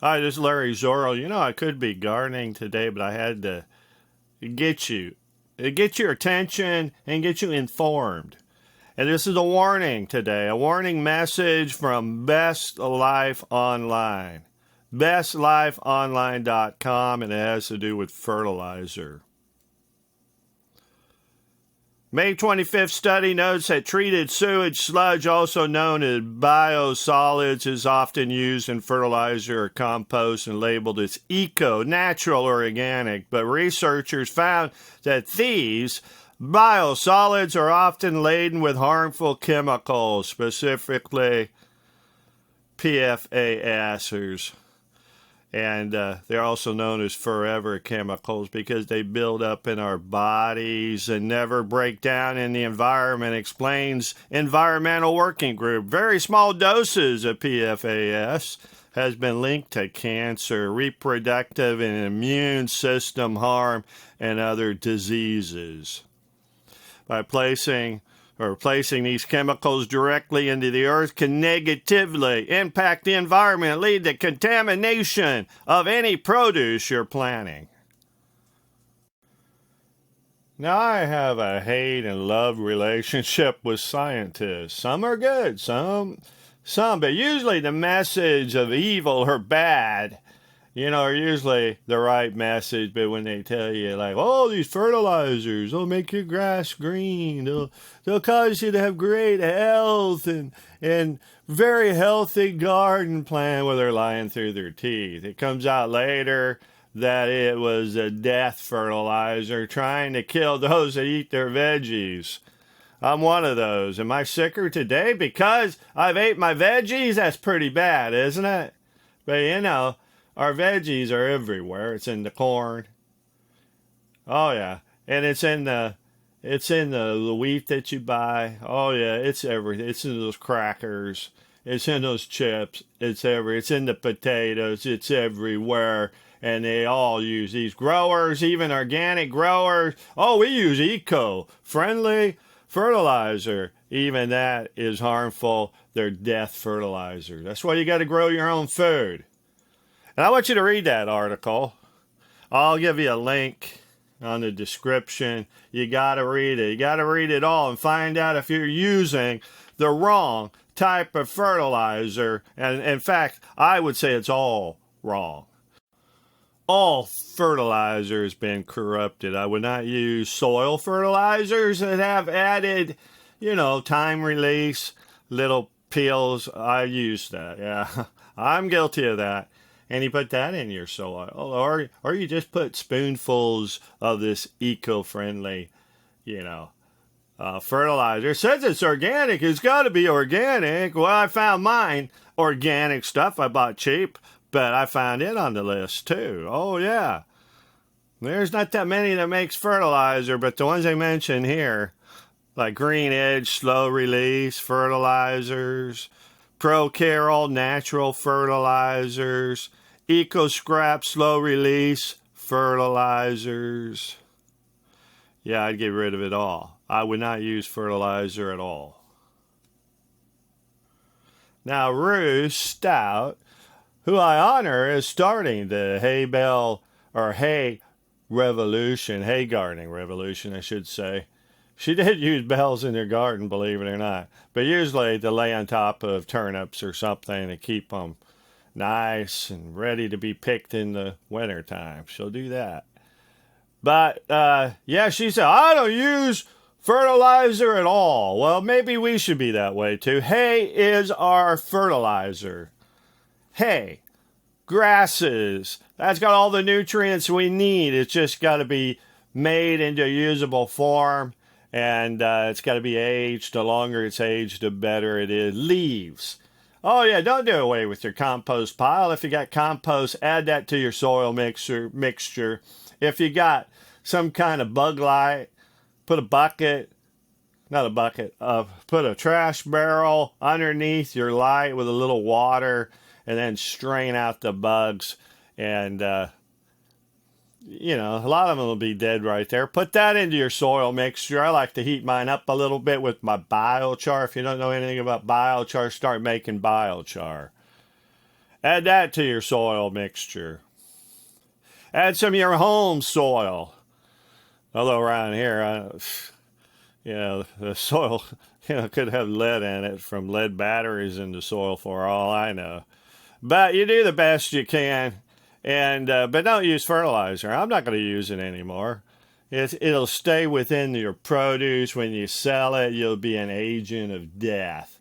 Hi, this is Larry Zorro. I could be gardening today, but I had to get your attention and get you informed. And this is a warning today, a warning message from Best Life Online. BestLifeOnline.com, and it has to do with fertilizer. May 25th study notes that treated sewage sludge, also known as biosolids, is often used in fertilizer or compost and labeled as eco, natural, or organic. But researchers found that these biosolids are often laden with harmful chemicals, specifically PFASers. And they're also known as forever chemicals because they build up in our bodies and never break down in the environment, explains Environmental Working Group. Very small doses of PFAS has been linked to cancer, reproductive and immune system harm, and other diseases. By placing these chemicals directly into the earth can negatively impact the environment, lead to contamination of any produce you're planting. Now, I have a hate and love relationship with scientists. Some are good, some, but usually the message of evil or bad are usually the right message, but when they tell you, like, oh, these fertilizers, they'll make your grass green, they'll cause you to have great health and very healthy garden plant, well, they're lying through their teeth. It comes out later that it was a death fertilizer trying to kill those that eat their veggies. I'm one of those. Am I sicker today because I've ate my veggies? That's pretty bad, isn't it? But our veggies are everywhere. It's in the corn. Oh yeah, and it's in the wheat that you buy. Oh yeah, it's everything. It's in those crackers. It's in those chips. It's in the potatoes. It's everywhere. And they all use these growers, even organic growers. Oh, we use eco-friendly fertilizer. Even that is harmful. They're death fertilizer. That's why you got to grow your own food. And I want you to read that article. I'll give you a link on the description. You got to read it. You got to read it all and find out if you're using the wrong type of fertilizer. And in fact, I would say it's all wrong. All fertilizer has been corrupted. I would not use soil fertilizers that have added, time release, little pills. I use that. Yeah, I'm guilty of that. And you put that in your soil, or you just put spoonfuls of this eco-friendly, fertilizer. It says it's organic. It's got to be organic. Well, I found mine organic stuff. I bought cheap, but I found it on the list too. Oh yeah, there's not that many that makes fertilizer, but the ones I mentioned here, like Green Edge slow release fertilizers, ProCare all natural fertilizers, EcoScrap slow release fertilizers. Yeah, I'd get rid of it all. I would not use fertilizer at all. Now, Ruth Stout, who I honor, is starting the hay gardening revolution, I should say. She did use bells in her garden, believe it or not. But usually they lay on top of turnips or something to keep them nice and ready to be picked in the wintertime. She'll do that. But, she said, I don't use fertilizer at all. Well, maybe we should be that way too. Hay is our fertilizer. Hay, grasses, that's got all the nutrients we need. It's just got to be made into a usable form. And it's got to be aged. The longer it's aged, the better it is. Leaves. Oh, yeah, don't do away with your compost pile. If you got compost, add that to your soil mixture. If you got some kind of bug light, put a trash barrel underneath your light with a little water and then strain out the bugs. And a lot of them will be dead right there. Put that into your soil mixture. I like to heat mine up a little bit with my biochar. If you don't know anything about biochar, start making biochar. Add that to your soil mixture. Add some of your home soil. Although around here, the soil, could have lead in it from lead batteries in the soil for all I know. But you do the best you can, and but don't use fertilizer. I'm not going to use it anymore. It'll stay within your produce. When you sell it, you'll be an agent of death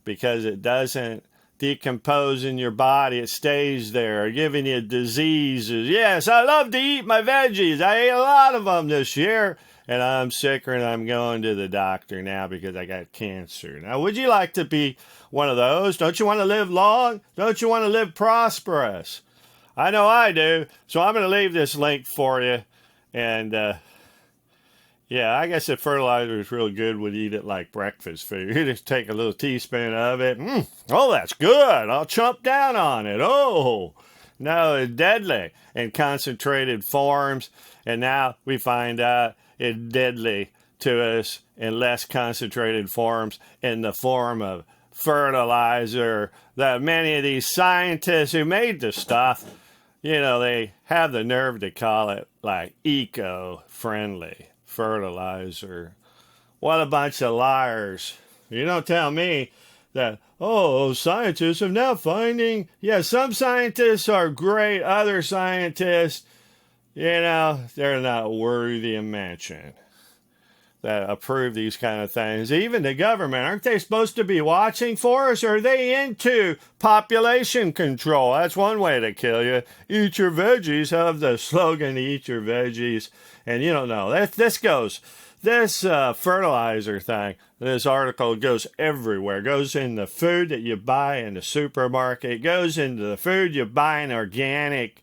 because it doesn't decompose in your body. It stays there, giving you diseases. Yes, I love to eat my veggies. I ate a lot of them this year, and I'm sicker, and I'm going to the doctor now because I got cancer. Now, would you like to be one of those? Don't you want to live long? Don't you want to live prosperous? I know I do, so I'm going to leave this link for you. And, I guess if fertilizer is real good, we'd eat it like breakfast food. You just take a little teaspoon of it. Oh, that's good. I'll chomp down on it. Oh, no, it's deadly in concentrated forms. And now we find out it's deadly to us in less concentrated forms in the form of fertilizer. That many of these scientists who made the stuff, they have the nerve to call it like eco-friendly fertilizer. What a bunch of liars. You don't tell me that, scientists are now finding, some scientists are great, other scientists, they're not worthy of mention that approve these kind of things. Even the government, aren't they supposed to be watching for us? Or are they into population control? That's one way to kill you. Eat your veggies, have the slogan, eat your veggies. And you don't know. This fertilizer thing, this article goes everywhere. It goes in the food that you buy in the supermarket. It goes into the food you buy in organic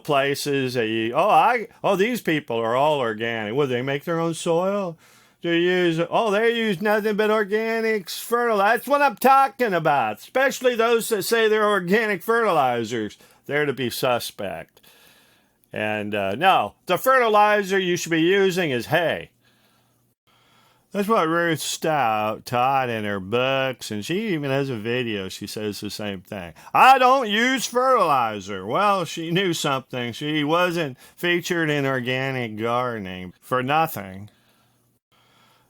places that these people are all organic. Well, they make their own soil? They use nothing but organics, fertilizer. That's what I'm talking about. Especially those that say they're organic fertilizers. They're to be suspect. And no, the fertilizer you should be using is hay. That's what Ruth Stout taught in her books, and she even has a video. She says the same thing. I don't use fertilizer. Well, she knew something. She wasn't featured in organic gardening for nothing.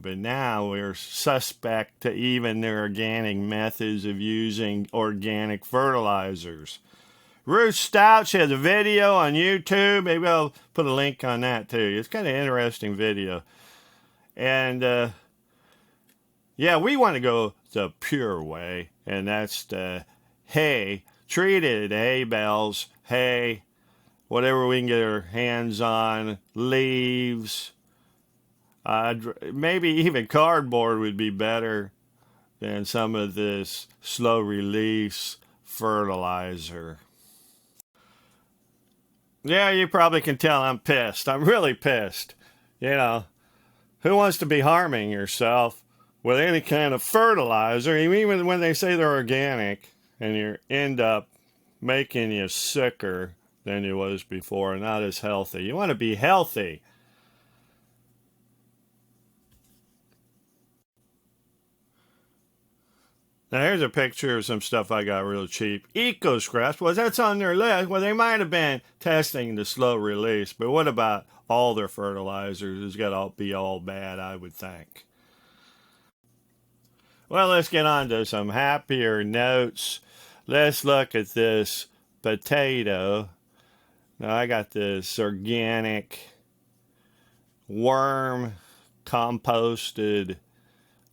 But now we're suspect to even the organic methods of using organic fertilizers. Ruth Stout, she has a video on YouTube. Maybe I'll put a link on that too. It's kind of an interesting video. And, we want to go the pure way, and that's the hay, treated hay bales, hay, whatever we can get our hands on, leaves, maybe even cardboard would be better than some of this slow-release fertilizer. Yeah, you probably can tell I'm pissed. I'm really pissed. Who wants to be harming yourself with any kind of fertilizer, even when they say they're organic, and you end up making you sicker than you was before, not as healthy. You want to be healthy. Now here's a picture of some stuff I got real cheap. Eco scraps. Well, that's on their list. Well, they might have been testing the slow release, but what about all their fertilizers? It's got to be all bad, I would think. Well, let's get on to some happier notes. Let's look at this potato. Now I got this organic worm composted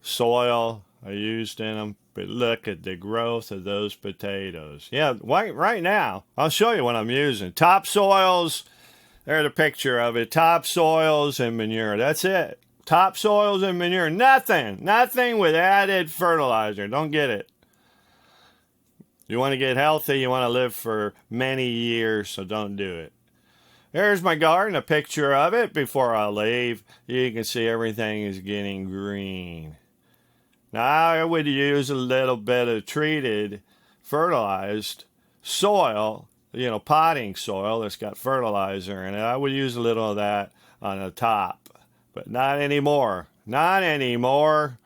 soil I used in them. But look at the growth of those potatoes. Yeah, right now, I'll show you what I'm using. Topsoils, there's a picture of it. Topsoils and manure, that's it. Topsoils and manure, nothing with added fertilizer. Don't get it. You want to get healthy, you want to live for many years, so don't do it. Here's my garden, a picture of it before I leave. You can see everything is getting green. Now, I would use a little bit of treated, fertilized soil, potting soil that's got fertilizer in it. I would use a little of that on the top, but not anymore. Not anymore.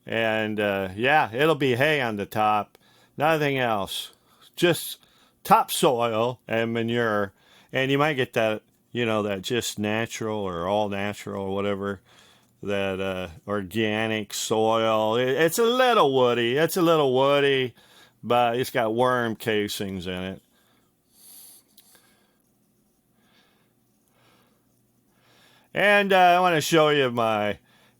And, it'll be hay on the top. Nothing else. just topsoil and manure, and you might get that, that just natural or all natural or whatever, that organic soil. It's a little woody. But it's got worm casings in it. And I want to show you my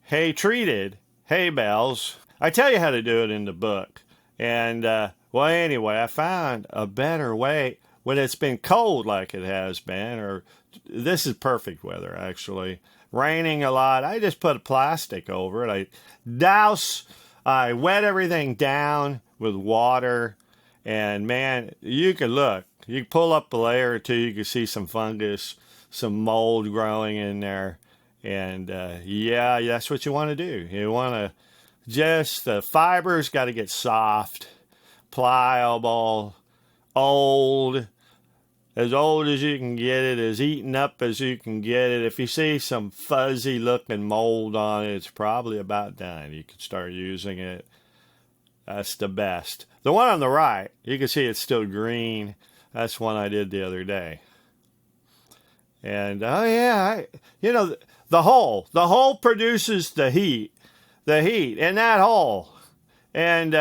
treated hay bales. I tell you how to do it in the book. And, well, anyway, I found a better way when it's been cold like it has been, or this is perfect weather, actually. Raining a lot. I just put plastic over it. I wet everything down with water, and man, you can look. You can pull up a layer or two, you can see some fungus, some mold growing in there. And yeah, that's what you want to do. You want to the fibers got to get soft, pliable, old as you can get it, as eaten up as you can get it. If you see some fuzzy looking mold on it, it's probably about done. You can start using it. That's the best. The one on the right, you can see it's still green. That's one I did the other day. And oh yeah, the hole produces the heat in that hole. And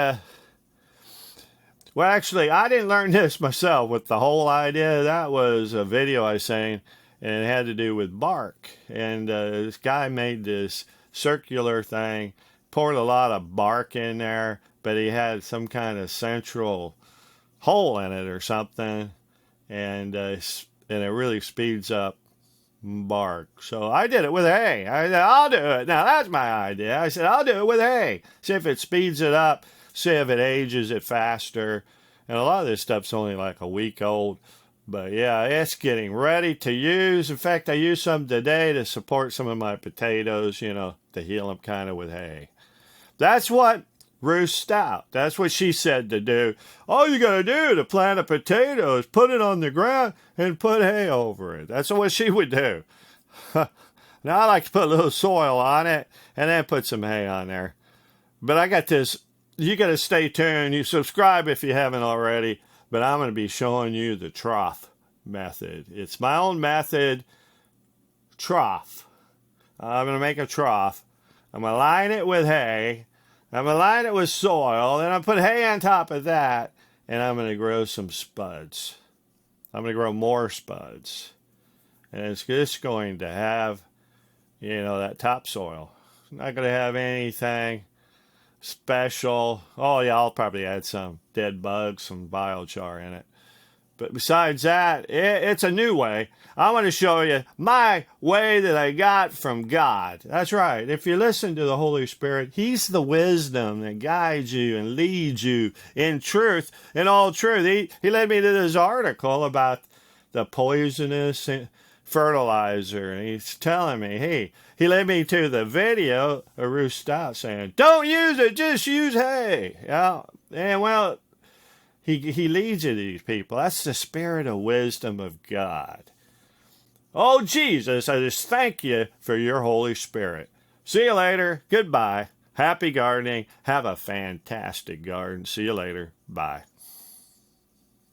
well, actually, I didn't learn this myself with the whole idea. That was a video I seen, and it had to do with bark. And this guy made this circular thing, poured a lot of bark in there, but he had some kind of central hole in it or something, and it really speeds up bark. So I did it with hay. I said, I'll do it. Now, that's my idea. I said, I'll do it with hay. See if it speeds it up. See if it ages it faster. And a lot of this stuff's only like a week old. But yeah, it's getting ready to use. In fact, I used some today to support some of my potatoes, to heal them kind of with hay. That's what Ruth Stout, that's what she said to do. All you got to do to plant a potato is put it on the ground and put hay over it. That's what she would do. Now I like to put a little soil on it and then put some hay on there. But I got this. You got to stay tuned. You subscribe if you haven't already. But I'm going to be showing you the trough method. It's my own method. Trough. I'm going to make a trough. I'm going to line it with hay. I'm going to line it with soil. Then I'll put hay on top of that. And I'm going to grow some spuds. I'm going to grow more spuds. And it's just going to have, that topsoil. It's not going to have anything special. Oh, yeah, I'll probably add some dead bugs, some biochar in it. But besides that, it's a new way. I want to show you my way that I got from God. That's right. If you listen to the Holy Spirit, He's the wisdom that guides you and leads you in truth, in all truth. He led me to this article about the poisonous fertilizer, and he's telling me, hey, he led me to the video of Ruth Stout saying, don't use it, just use hay. Yeah, and well, he leads you to these people. That's the spirit of wisdom of God. Oh, Jesus, I just thank you for your Holy Spirit. See you later. Goodbye. Happy gardening. Have a fantastic garden. See you later. Bye.